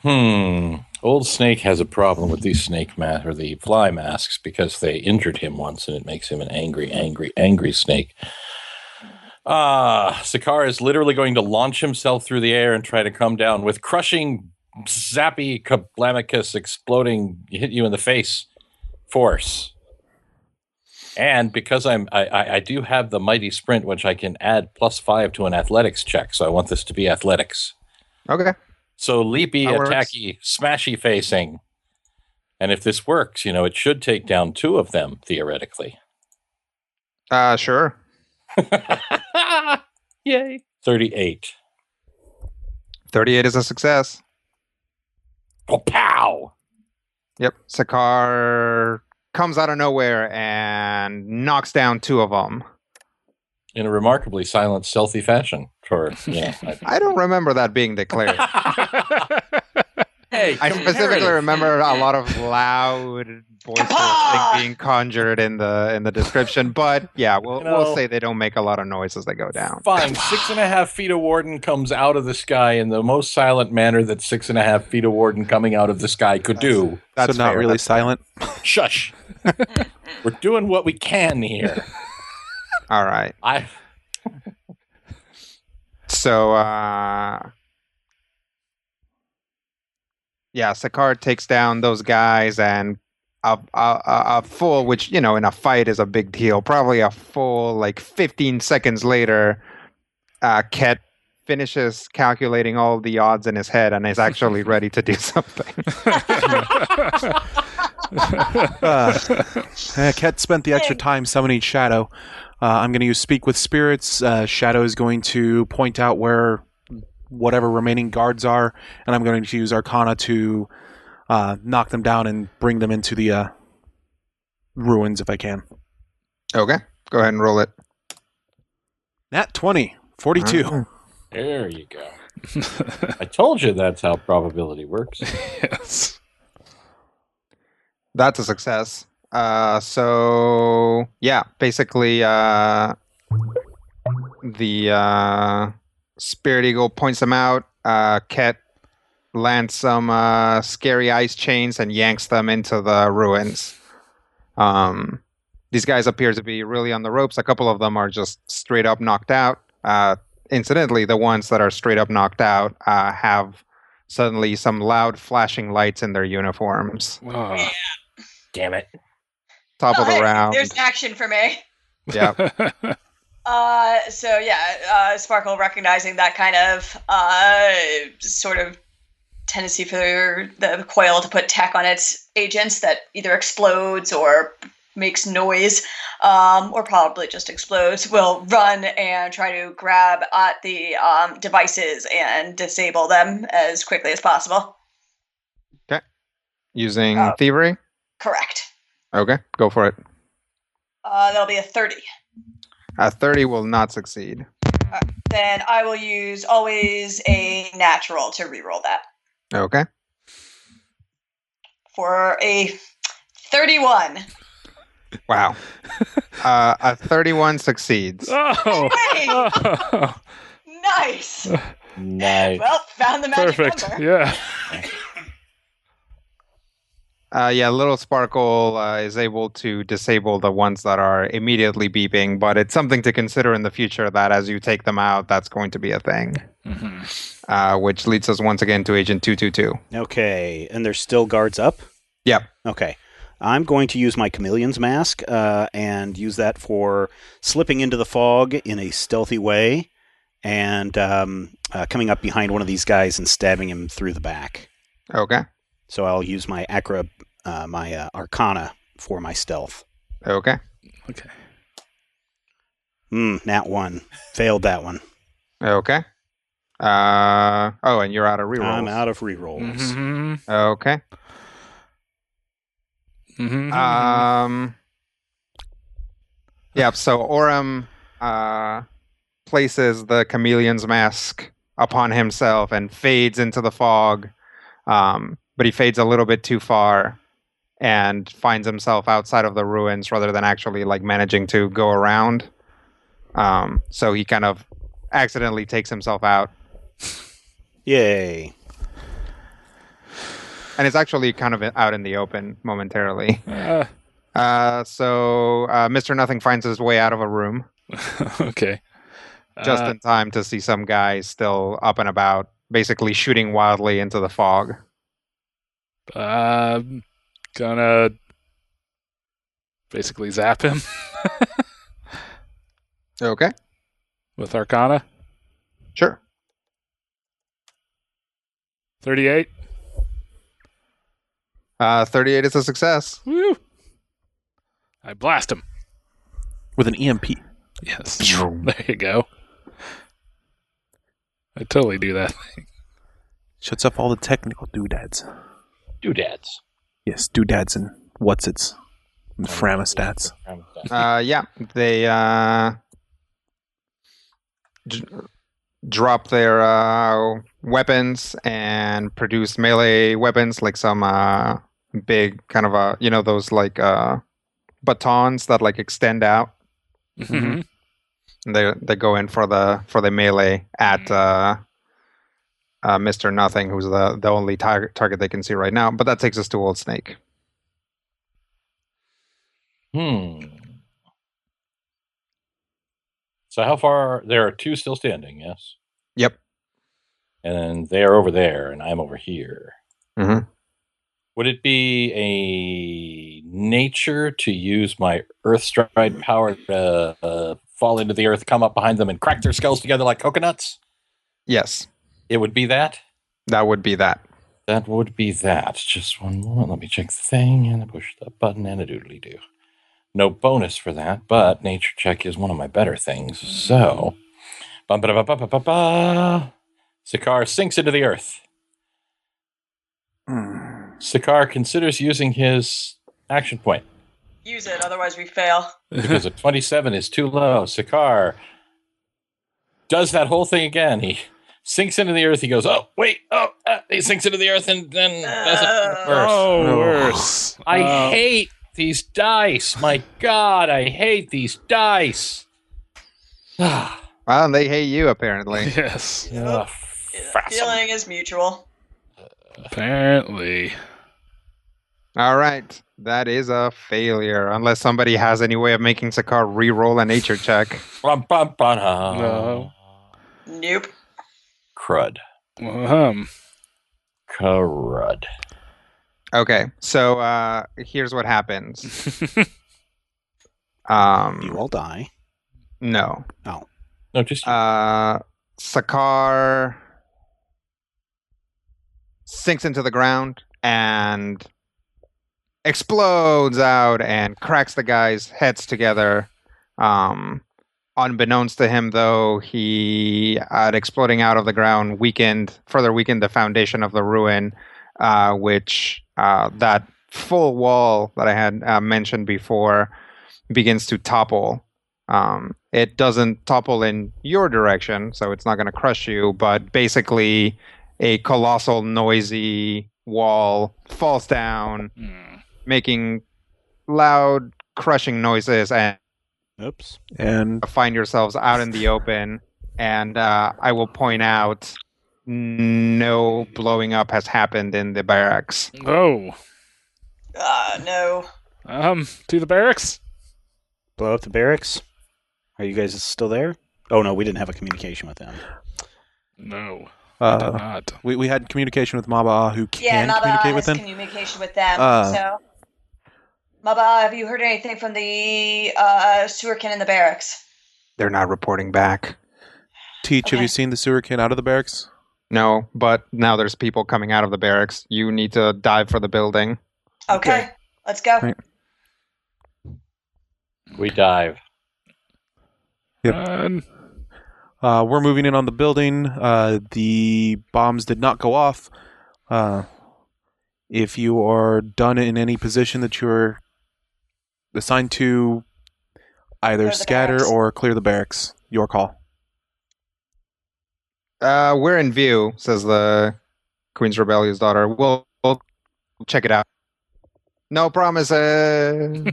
Old Snake has a problem with these or the fly masks, because they injured him once, and it makes him an angry snake. Sakar is literally going to launch himself through the air and try to come down with crushing, zappy, kablamicus, exploding, hit you in the face force. And because I do have the mighty sprint, which I can add +5 to an athletics check, so I want this to be athletics. Okay. So leapy, That works. attacky, smashy facing. And if this works, it should take down 2 of them, theoretically. Sure. Yay. 38. 38 is a success. Oh, pow! Yep. Sakar comes out of nowhere and knocks down 2 of them. In a remarkably silent, stealthy fashion. I don't remember that being declared. Hey, I specifically remember a lot of loud voices being conjured in the description, but yeah, we'll say they don't make a lot of noise as they go down. Fine. 6.5 feet of Warden comes out of the sky in the most silent manner that 6.5 feet of Warden coming out of the sky could do. That's not fair. really silent. Shush. We're doing what we can here. All right. So, yeah, Sakar takes down those guys, and a full, which, in a fight is a big deal, probably a full, 15 seconds later, Ket finishes calculating all the odds in his head and is actually ready to do something. Ket spent the extra time summoning Shadow. I'm going to use Speak with Spirits. Shadow is going to point out where whatever remaining guards are, and I'm going to use Arcana to knock them down and bring them into the ruins if I can. Okay, go ahead and roll it. Nat 20, 42. There you go. I told you that's how probability works. Yes. That's a success. So yeah, basically, the Spirit Eagle points them out. Ket lands some scary ice chains and yanks them into the ruins. These guys appear to be really on the ropes. A couple of them are just straight up knocked out. Incidentally, the ones that are straight up knocked out have suddenly some loud flashing lights in their uniforms. Oh. Damn it. Top of the hey, round. There's action for me. Yeah. Sparkle recognizing that kind of sort of tendency for the coil to put tech on its agents that either explodes or makes noise, or probably just explodes, will run and try to grab at the devices and disable them as quickly as possible. Okay. Using thievery? Correct. Okay, go for it. That'll be a 30. A 30 will not succeed. Then I will use always a natural to reroll that. Okay. For a 31. Wow. A 31 succeeds. Oh. Hey! Nice. Nice. Well, found the magic Perfect. number. Yeah. Little Sparkle is able to disable the ones that are immediately beeping, but it's something to consider in the future that as you take them out, that's going to be a thing. Mm-hmm. Which leads us once again to Agent 222. Okay, and there's still guards up? Yep. Okay. I'm going to use my chameleon's mask and use that for slipping into the fog in a stealthy way and coming up behind one of these guys and stabbing him through the back. Okay. So I'll use my Arcana for my stealth. Okay. Okay. Nat 1. Failed that one. Okay. And you're out of rerolls. I'm out of rerolls. Mm-hmm. Okay. Mm-hmm. Yep, so Orem places the chameleon's mask upon himself and fades into the fog. But he fades a little bit too far and finds himself outside of the ruins rather than actually like managing to go around. So he kind of accidentally takes himself out. Yay. And it's actually kind of out in the open momentarily. So Mr. Nothing finds his way out of a room. Okay. Just in time to see some guy still up and about, basically shooting wildly into the fog. Gonna basically zap him Okay. with Arcana. Sure. 38. 38 is a success. Woo! I blast him. With an EMP. Yes. There you go. I totally do that thing. Shuts off all the technical doodads. Doodads. Yes, doodads and what's-its. And framostats. They drop their weapons and produce melee weapons, like some big kind of those like batons that like extend out. Mm-hmm. And they go in for the melee at Mr. Nothing, who's the only target they can see right now. But that takes us to Old Snake. So how far? There are two still standing, yes? Yep. And they are over there, and I'm over here. Mm-hmm. Would it be a nature to use my Earth Stride power to fall into the earth, come up behind them, and crack their skulls together like coconuts? Yes. It would be that? That would be that. That would be that. Just one moment. Let me check the thing, and I push the button, and a doodly-doo. No bonus for that, but nature check is one of my better things. So, Sakaar sinks into the earth. Sakaar considers using his action point. Use it, otherwise we fail. Because a 27 is too low. Sakaar does that whole thing again. He sinks into the earth. He goes, he sinks into the earth and then does it worse. Oh, worse. I hate these dice. My God, I hate these dice. Well, they hate you, apparently. Yes. Feeling is mutual. Apparently. All right. That is a failure, unless somebody has any way of making Sakaar re-roll a nature check. No. Nope. Crud. Crud. Okay, so here's what happens. You all die. No. Oh. No, just Sakar sinks into the ground and explodes out and cracks the guys' heads together. Unbeknownst to him, though, he, at exploding out of the ground, further weakened the foundation of the ruin, which that full wall that I had mentioned before begins to topple. It doesn't topple in your direction, so it's not going to crush you, but basically a colossal, noisy wall falls down, making loud, crushing noises, and Oops. And find yourselves out in the open. And I will point out no blowing up has happened in the barracks. Oh. No. To the barracks? Blow up the barracks. Are you guys still there? Oh no, we didn't have a communication with them. No. I did not. We had communication with Maba, who Yeah, can Maba communicate has with them. communication with them. Uh, So, Maba, have you heard anything from the sewerkin in the barracks? They're not reporting back. Teach, have Okay. you seen the sewerkin out of the barracks? No, but now there's people coming out of the barracks. You need to dive for the building. Okay, let's go. Right. we dive. Yep. Run. We're moving in on the building. The bombs did not go off. If you are done in any position that you're assigned to, either Clear the scatter barracks. or clear the barracks. Your call. We're in view, says the Queen's Rebellious daughter. We'll check it out. No promises.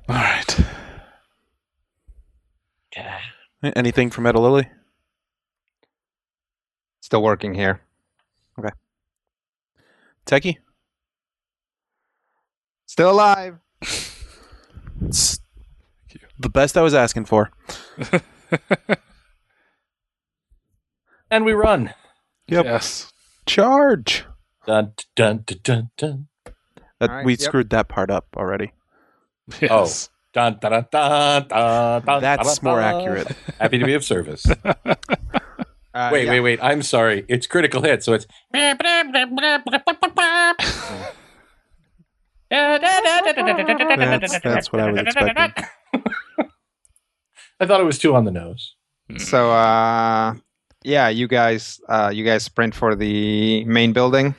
All right. Anything from Etta Lily? Still working here. Techie? Still alive. It's the best I was asking for. And we run. Yep. Yes. Charge! Dun, dun, dun, dun, dun. That, All right, we yep. screwed that part up already. Yes. Dun, dun, dun, dun, dun, dun, That's dun, more dun. accurate. Happy to be of service. Yeah. Wait. I'm sorry. It's critical hit, so it's. That's what I was expecting. I thought it was too on the nose. So, yeah, you guys sprint for the main building.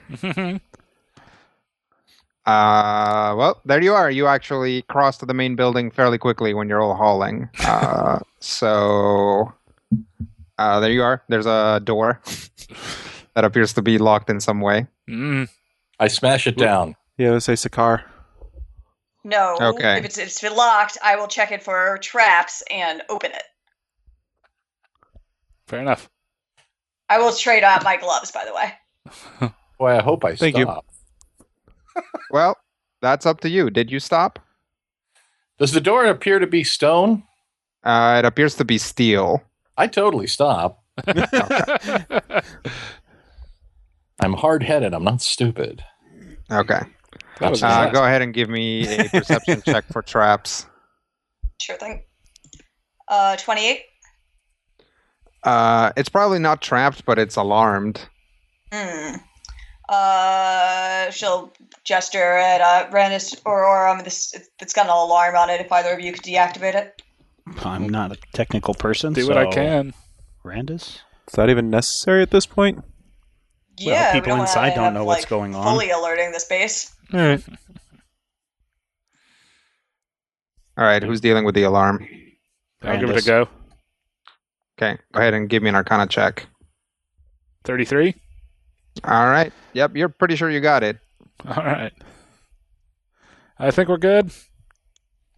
Well, there you are. You actually cross to the main building fairly quickly when you're all hauling. So, there you are. There's a door that appears to be locked in some way. I smash it down. Yeah, let's say Sakar. No. Okay. If it's locked, I will check it for traps and open it. Fair enough. I will trade out my gloves, by the way. Boy, I hope I Thank you. stop. Well, that's up to you. Did you stop? Does the door appear to be stone? It appears to be steel. I totally stop. I'm hard-headed. I'm not stupid. Okay. That was Go ahead and give me a perception check for traps. Sure thing. 28. It's probably not trapped, but it's alarmed. She'll gesture at Randus or Aurum. It's got an alarm on it. If either of you could deactivate it. I'm not a technical person. Do what I can. Randus? Is that even necessary at this point? Yeah, people we don't inside wanna don't have, know what's going on. Fully alerting this base. All right. All right, who's dealing with the alarm? I'll give it a Randus. go. Okay, go ahead and give me an Arcana check. 33. All right. Yep, you're pretty sure you got it. All right. I think we're good.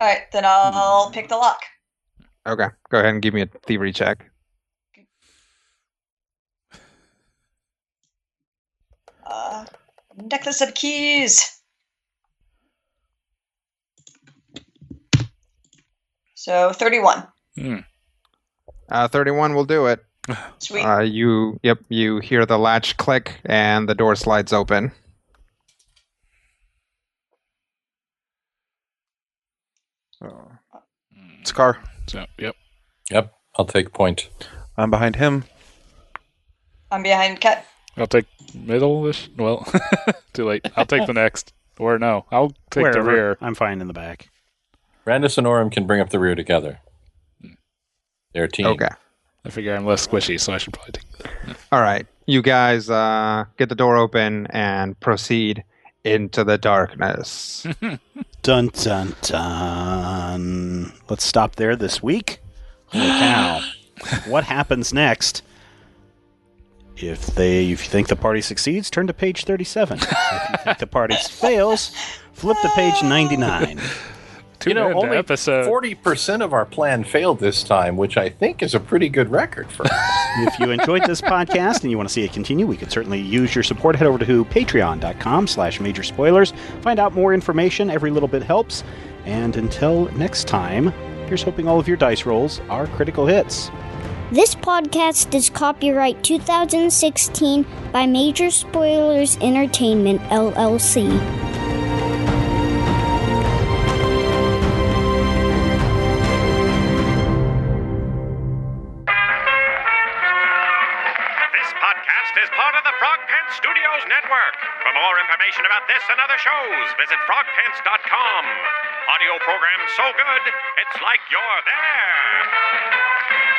All right, then I'll pick the lock. Okay, go ahead and give me a thievery check. Necklace of keys. So 31. 31 will do it. Sweet. You hear the latch click and the door slides open. Scar. So, yep. Yep, I'll take point. I'm behind him. I'm behind Cat. I'll take middle-ish. Well, too late. I'll take the next. Or no, I'll take Wherever. the rear. I'm fine in the back. Randus and Orem can bring up the rear together. They're a team. Okay. I figure I'm less squishy, so I should probably take that. All right. You guys get the door open and proceed into the darkness. Dun, dun, dun. Let's stop there this week. Holy cow. What happens next? If you think the party succeeds, turn to page 37. If you think the party fails, flip to page 99. Only episode. 40% of our plan failed this time, which I think is a pretty good record for us. If you enjoyed this podcast and you want to see it continue, we could certainly use your support. Head over to patreon.com/majorspoilers. Find out more information. Every little bit helps. And until next time, here's hoping all of your dice rolls are critical hits. This podcast is copyright 2016 by Major Spoilers Entertainment, LLC. This podcast is part of the Frog Pants Studios Network. For more information about this and other shows, visit frogpants.com. Audio program so good, it's like you're there.